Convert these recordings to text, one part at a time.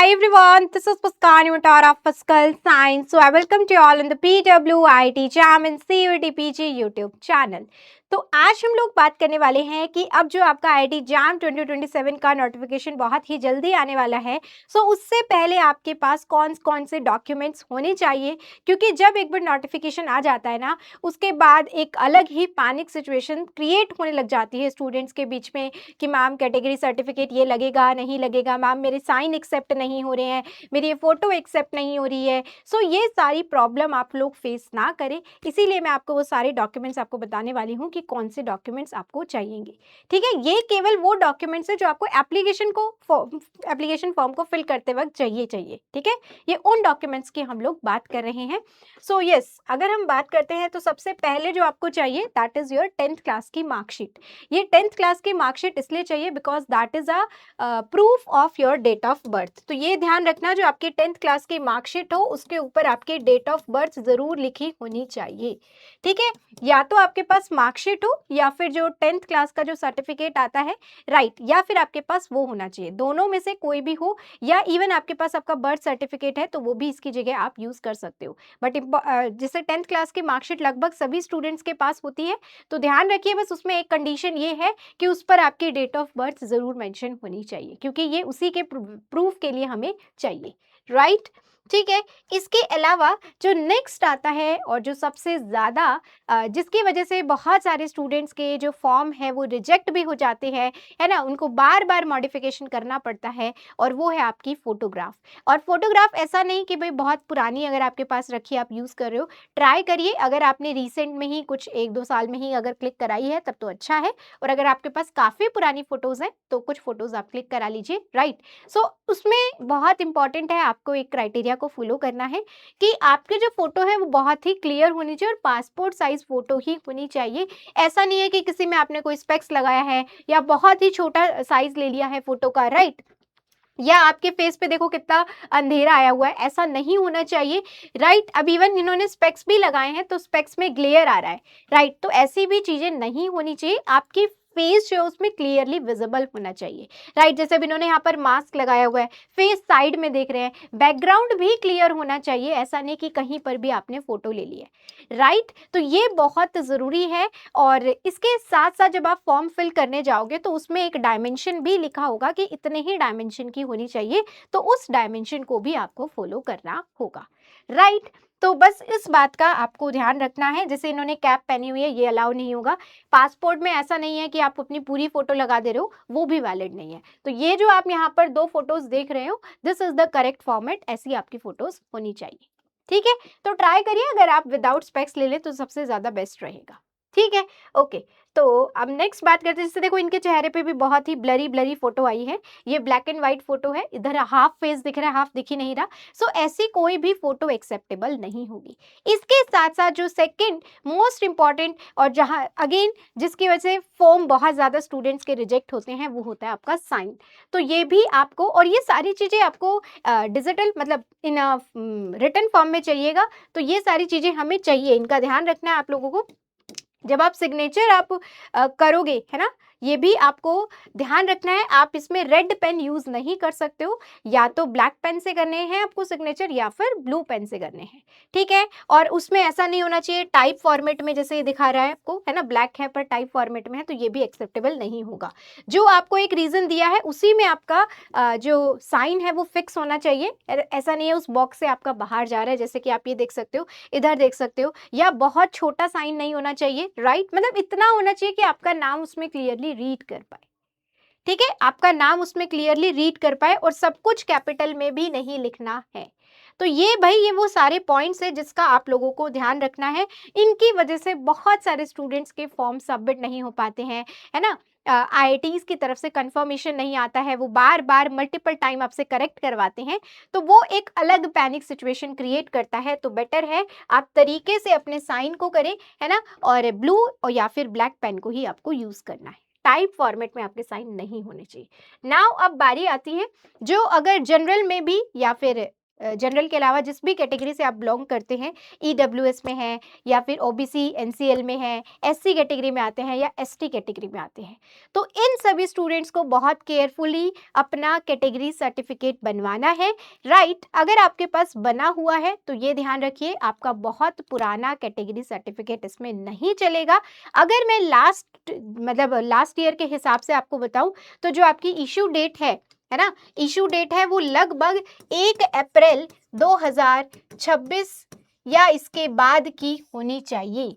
Hi everyone, this is Muskan, your tutor of Physical Science. So I welcome you all in the PWIT Jam and CUET PG YouTube channel. तो आज हम लोग बात करने वाले हैं कि अब जो आपका आईआईटी जैम 2027 का नोटिफिकेशन बहुत ही जल्दी आने वाला है, सो उससे पहले आपके पास कौन कौन से डॉक्यूमेंट्स होने चाहिए, क्योंकि जब एक बार नोटिफिकेशन आ जाता है ना, उसके बाद एक अलग ही पैनिक सिचुएशन क्रिएट होने लग जाती है स्टूडेंट्स के बीच में कि मैम कैटेगरी सर्टिफिकेट ये लगेगा नहीं लगेगा, मैम मेरे साइन एक्सेप्ट नहीं हो रहे हैं, मेरी ये फ़ोटो एक्सेप्ट नहीं हो रही है। सो ये सारी प्रॉब्लम आप लोग फेस ना करें, इसीलिए मैं आपको वो सारे डॉक्यूमेंट्स आपको बताने वाली हूँ कि कौन से डॉक्यूमेंट्स आपको चाहिएंगे। ठीक है, ये केवल वो डॉक्यूमेंट्स है जो आपको एप्लीकेशन फॉर्म को फिल करते वक्त चाहिए। ठीक है, ये उन डॉक्यूमेंट्स की हम लोग बात कर रहे हैं। सो यस, अगर हम बात करते हैं तो सबसे पहले जो आपको चाहिए that is your 10th class की मार्कशीट। ये 10th क्लास की मार्कशीट इसलिए चाहिए because that is a proof of your date of birth. तो ये ध्यान रखना, जो आपकी 10th क्लास की मार्कशीट हो उसके ऊपर आपकी डेट ऑफ बर्थ ज़रूर लिखी होनी चाहिए। ठीक है, या तो आपके पास मार्कशीट हो या फिर जो 10th क्लास का जो सर्टिफिकेट आता है, राइट, या फिर आपके पास वो होना चाहिए, दोनों में से कोई भी हो, या इवन आपके पास आपका बर्थ सर्टिफिकेट है तो वो भी इसकी जगह आप यूज़ कर सकते हो। बट जैसे 10th क्लास की मार्कशीट लगभग सभी स्टूडेंट्स के पास होती है, तो ध्यान रखिए बस उसमें एक कंडीशन ये है कि उस पर आपकी डेट ऑफ बर्थ ज़रूर मेंशन होनी चाहिए, क्योंकि ये उसी के प्रूफ के लिए हमें चाहिए, राइट। ठीक है, इसके अलावा जो नेक्स्ट आता है और जो सबसे ज़्यादा जिसकी वजह से बहुत सारे स्टूडेंट्स के जो फॉर्म है वो रिजेक्ट भी हो जाते हैं, है ना, उनको बार बार मॉडिफिकेशन करना पड़ता है, और वो है आपकी फ़ोटोग्राफ। और फोटोग्राफ ऐसा नहीं कि भाई बहुत पुरानी अगर आपके पास रखी आप यूज़ कर रहे हो, ट्राई करिए अगर आपने रिसेंट में ही कुछ 1-2 साल में ही अगर क्लिक कराई है तब तो अच्छा है, और अगर आपके पास काफ़ी पुरानी फ़ोटोज़ हैं तो कुछ फ़ोटोज़ आप क्लिक करा लीजिए, राइट। सो उसमें बहुत इंपॉर्टेंट है, आपको एक क्राइटेरिया को फॉलो करना है कि आपके जो फ़ोटो है वो बहुत ही क्लियर होनी चाहिए और पासपोर्ट साइज़ फ़ोटो ही होनी चाहिए। ऐसा नहीं है कि किसी में आपने कोई स्पेक्स लगाया है या बहुत ही छोटा साइज़ ले लिया है फ़ोटो का, राइट, या आपके फेस पे देखो कितना अंधेरा आया हुआ है, ऐसा नहीं होना चाहिए, राइट। अब इवन इन्होंने स्पेक्स भी लगाए हैं तो स्पेक्स में ग्लेयर आ रहा है, राइट, तो ऐसी भी चीज़ें नहीं होनी चाहिए, आपकी फेस जो है उसमें क्लियरली विजिबल होना चाहिए, राइट। जैसे अब इन्होंने यहाँ पर मास्क लगाया हुआ है, फेस साइड में देख रहे हैं, बैकग्राउंड भी क्लियर होना चाहिए, ऐसा नहीं कि कहीं पर भी आपने फोटो ले ली है, राइट। तो ये बहुत ज़रूरी है। और इसके साथ साथ जब आप फॉर्म फिल करने जाओगे तो उसमें एक डायमेंशन भी लिखा होगा कि इतने ही डायमेंशन की होनी चाहिए, तो उस डायमेंशन को भी आपको फॉलो करना होगा, राइट। तो बस इस बात का आपको ध्यान रखना है। जैसे इन्होंने कैप पहनी हुई है, ये अलाउ नहीं होगा। पासपोर्ट में ऐसा नहीं है कि आप अपनी पूरी फोटो लगा दे रहे हो, वो भी वैलिड नहीं है। तो ये जो आप यहाँ पर 2 फोटोज देख रहे हो, this is the correct format, ऐसी आपकी फोटोज होनी चाहिए। ठीक है, तो ट्राई करिए अगर आप विदाउट स्पेक्स ले लें तो सबसे ज्यादा बेस्ट रहेगा। ठीक है, ओके। तो अब नेक्स्ट बात करते हैं, जैसे देखो इनके चेहरे पे भी बहुत ही ब्लरी फोटो आई है, ये ब्लैक एंड व्हाइट फोटो है, इधर हाफ फेस दिख रहा है, हाफ दिख ही नहीं रहा। सो ऐसी कोई भी फोटो एक्सेप्टेबल नहीं होगी। इसके साथ साथ जो सेकंड मोस्ट इंपॉर्टेंट और जहां अगेन जिसकी वजह से फॉर्म बहुत ज़्यादा स्टूडेंट्स के रिजेक्ट होते हैं, वो होता है आपका साइन। तो ये भी आपको, और ये सारी चीज़ें आपको डिजिटल मतलब इन रिटन फॉर्म में चाहिएगा, तो ये सारी चीज़ें हमें चाहिए, इनका ध्यान रखना है आप लोगों को। जब आप सिग्नेचर आप करोगे, है ना, ये भी आपको ध्यान रखना है, आप इसमें रेड पेन यूज नहीं कर सकते हो, या तो ब्लैक पेन से करने हैं आपको सिग्नेचर या फिर ब्लू पेन से करने हैं। ठीक है, और उसमें ऐसा नहीं होना चाहिए टाइप फॉर्मेट में, जैसे ये दिखा रहा है आपको, है ना, ब्लैक है पर टाइप फॉर्मेट में है, तो ये भी एक्सेप्टेबल नहीं होगा। जो आपको एक रीजन दिया है उसी में आपका जो साइन है वो फिक्स होना चाहिए, ऐसा नहीं है उस बॉक्स से आपका बाहर जा रहा है, जैसे कि आप ये देख सकते हो, इधर देख सकते हो, या बहुत छोटा साइन नहीं होना चाहिए, राइट, मतलब इतना होना चाहिए कि आपका नाम उसमें क्लियरली रीड कर पाए। ठीक है, आपका नाम उसमें क्लियरली रीड कर पाए, और सब कुछ कैपिटल में भी नहीं लिखना है। तो ये भाई ये वो सारे पॉइंट्स है जिसका आप लोगों को ध्यान रखना है। इनकी वजह से बहुत सारे स्टूडेंट्स के फॉर्म सबमिट नहीं हो पाते हैं, है ना। आईआईटीज की तरफ से कंफर्मेशन नहीं आता है, वो बार बार मल्टीपल टाइम आपसे करेक्ट करवाते हैं, तो वो एक अलग पैनिक सिचुएशन क्रिएट करता है। तो बेटर है आप तरीके से अपने साइन को करें, है ना, और ब्लू और या फिर ब्लैक पेन को ही आपको यूज करना है, टाइप फॉर्मेट में आपके साइन नहीं होने चाहिए। नाउ अब बारी आती है जो अगर जनरल में भी या फिर जनरल के अलावा जिस भी कैटेगरी से आप बिलोंग करते हैं, ईडब्ल्यूएस में हैं या फिर ओबीसी एनसीएल में हैं, एससी कैटेगरी में आते हैं या एसटी कैटेगरी में आते हैं, तो इन सभी स्टूडेंट्स को बहुत केयरफुली अपना कैटेगरी सर्टिफिकेट बनवाना है, राइट। अगर आपके पास बना हुआ है तो ये ध्यान रखिए आपका बहुत पुराना कैटेगरी सर्टिफिकेट इसमें नहीं चलेगा। अगर मैं लास्ट ईयर के हिसाब से आपको बताऊं तो जो आपकी इशू डेट है ना, इशू डेट है वो लगभग 1 अप्रैल 2026 या इसके बाद की होनी चाहिए।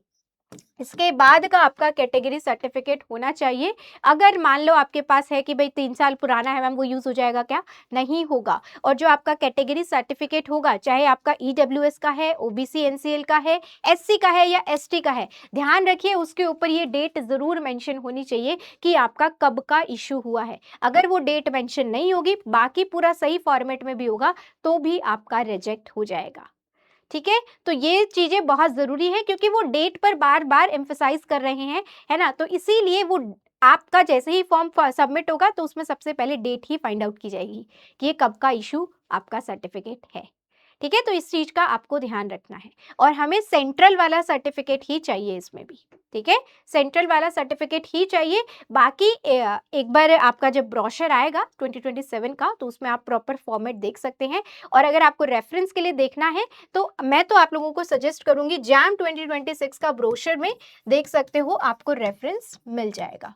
इसके बाद का आपका कैटेगरी सर्टिफिकेट होना चाहिए। अगर मान लो आपके पास है कि भाई 3 साल पुराना है मैम, वो यूज़ हो जाएगा क्या? नहीं होगा। और जो आपका कैटेगरी सर्टिफिकेट होगा, चाहे आपका ईडब्ल्यूएस का है, ओबीसी एनसीएल का है, एससी का है या एसटी का है, ध्यान रखिए उसके ऊपर ये डेट ज़रूर मेंशन होनी चाहिए कि आपका कब का इशू हुआ है। अगर वो डेट मेंशन नहीं होगी, बाकी पूरा सही फॉर्मेट में भी होगा, तो भी आपका रिजेक्ट हो जाएगा। ठीक है, तो ये चीज़ें बहुत ज़रूरी है क्योंकि वो डेट पर बार बार एम्फसाइज कर रहे हैं, है ना, तो इसीलिए वो आपका जैसे ही फॉर्म सबमिट होगा तो उसमें सबसे पहले डेट ही फाइंड आउट की जाएगी कि ये कब का इशू आपका सर्टिफिकेट है। ठीक है, तो इस चीज़ का आपको ध्यान रखना है और हमें सेंट्रल वाला सर्टिफिकेट ही चाहिए इसमें भी। ठीक है, सेंट्रल वाला सर्टिफिकेट ही चाहिए। बाकी एक बार आपका जब ब्रोशर आएगा 2027 का तो उसमें आप प्रॉपर फॉर्मेट देख सकते हैं। और अगर आपको रेफरेंस के लिए देखना है तो मैं तो आप लोगों को सजेस्ट करूंगी जैम 2026 का ब्रोशर में देख सकते हो, आपको रेफरेंस मिल जाएगा।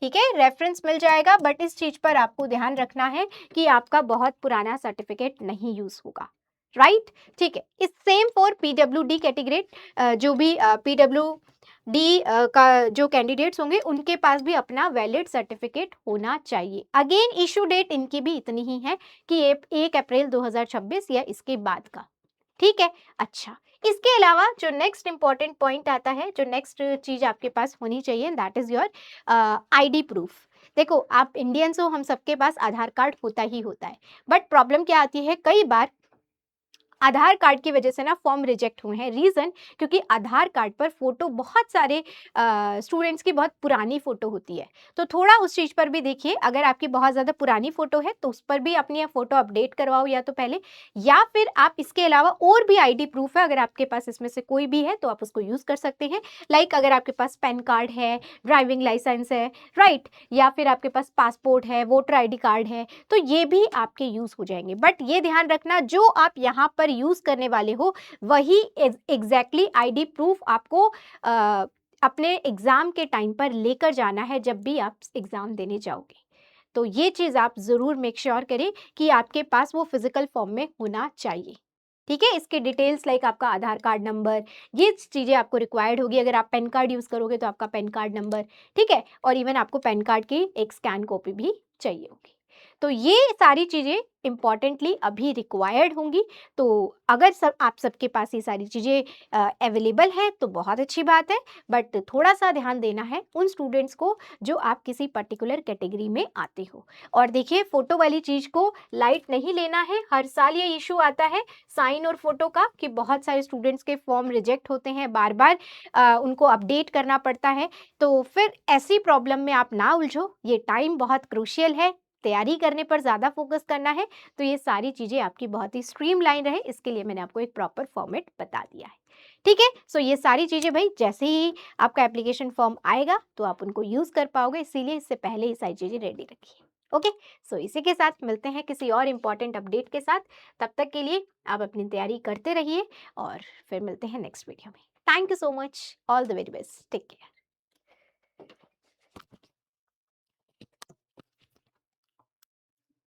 ठीक है, रेफरेंस मिल जाएगा, बट इस चीज पर आपको ध्यान रखना है कि आपका बहुत पुराना सर्टिफिकेट नहीं यूज होगा, राइट। ठीक है, इस सेम फॉर पीडब्ल्यूडी कैटेगरी, जो भी पीडब्ल्यूडी का जो कैंडिडेट्स होंगे उनके पास भी अपना वैलिड सर्टिफिकेट होना चाहिए। अगेन इशू डेट इनकी भी इतनी ही है कि 1 अप्रैल 2026 या इसके बाद का। ठीक है, अच्छा, इसके अलावा जो नेक्स्ट इंपॉर्टेंट पॉइंट आता है, जो नेक्स्ट चीज आपके पास होनी चाहिए, that is your ID proof. देखो, आप इंडियंस हो, हम सबके पास आधार कार्ड होता ही होता है, बट प्रॉब्लम क्या आती है, कई बार आधार कार्ड की वजह से ना फॉर्म रिजेक्ट हुए हैं। रीज़न, क्योंकि आधार कार्ड पर फोटो बहुत सारे स्टूडेंट्स की बहुत पुरानी फ़ोटो होती है, तो थोड़ा उस चीज़ पर भी देखिए। अगर आपकी बहुत ज़्यादा पुरानी फ़ोटो है तो उस पर भी अपनी फ़ोटो अपडेट करवाओ या तो पहले, या फिर आप इसके अलावा और भी आईडी प्रूफ है, अगर आपके पास इसमें से कोई भी है तो आप उसको यूज़ कर सकते हैं। लाइक अगर आपके पास पैन कार्ड है, ड्राइविंग लाइसेंस है, राइट, या फिर आपके पास पासपोर्ट है, वोटर आईडी कार्ड है, तो ये भी आपके यूज़ हो जाएंगे। बट ये ध्यान रखना, जो आप यहाँ पर यूज़ करने वाले हो वही एग्जैक्टली आईडी प्रूफ आपको अपने एग्ज़ाम के टाइम पर लेकर जाना है जब भी आप एग्ज़ाम देने जाओगे। तो ये चीज़ आप ज़रूर मेक श्योर करें कि आपके पास वो फिजिकल फॉर्म में होना चाहिए। ठीक है, इसके डिटेल्स लाइक आपका आधार कार्ड नंबर, ये चीज़ें आपको रिक्वायर्ड होगी। अगर आप पैन कार्ड यूज़ करोगे तो आपका पैन कार्ड नंबर, ठीक है, और इवन आपको पैन कार्ड की एक स्कैन कॉपी भी चाहिए होगी। तो ये सारी चीज़ें इंपॉर्टेंटली अभी रिक्वायर्ड होंगी। तो अगर आप सबके पास ये सारी चीज़ें अवेलेबल हैं तो बहुत अच्छी बात है, बट थोड़ा सा ध्यान देना है उन स्टूडेंट्स को जो आप किसी पर्टिकुलर कैटेगरी में आते हो। और देखिए, फ़ोटो वाली चीज़ को लाइट नहीं लेना है। हर साल ये इशू आता है साइन और फोटो का कि बहुत सारे स्टूडेंट्स के फॉर्म रिजेक्ट होते हैं, बार बार उनको अपडेट करना पड़ता है। तो फिर ऐसी प्रॉब्लम में आप ना उलझो, ये टाइम बहुत क्रूशियल है, तैयारी करने पर ज़्यादा फोकस करना है। तो ये सारी चीज़ें आपकी बहुत ही स्ट्रीमलाइन रहे, इसके लिए मैंने आपको एक प्रॉपर फॉर्मेट बता दिया है। ठीक है, सो ये सारी चीज़ें भाई जैसे ही आपका एप्लीकेशन फॉर्म आएगा तो आप उनको यूज़ कर पाओगे, इसीलिए इससे पहले ये सारी चीज़ें रेडी रखिए। ओके, सो इसी के साथ मिलते हैं किसी और इम्पॉर्टेंट अपडेट के साथ। तब तक के लिए आप अपनी तैयारी करते रहिए और फिर मिलते हैं नेक्स्ट वीडियो में। Thank you so much, all the very best, take care.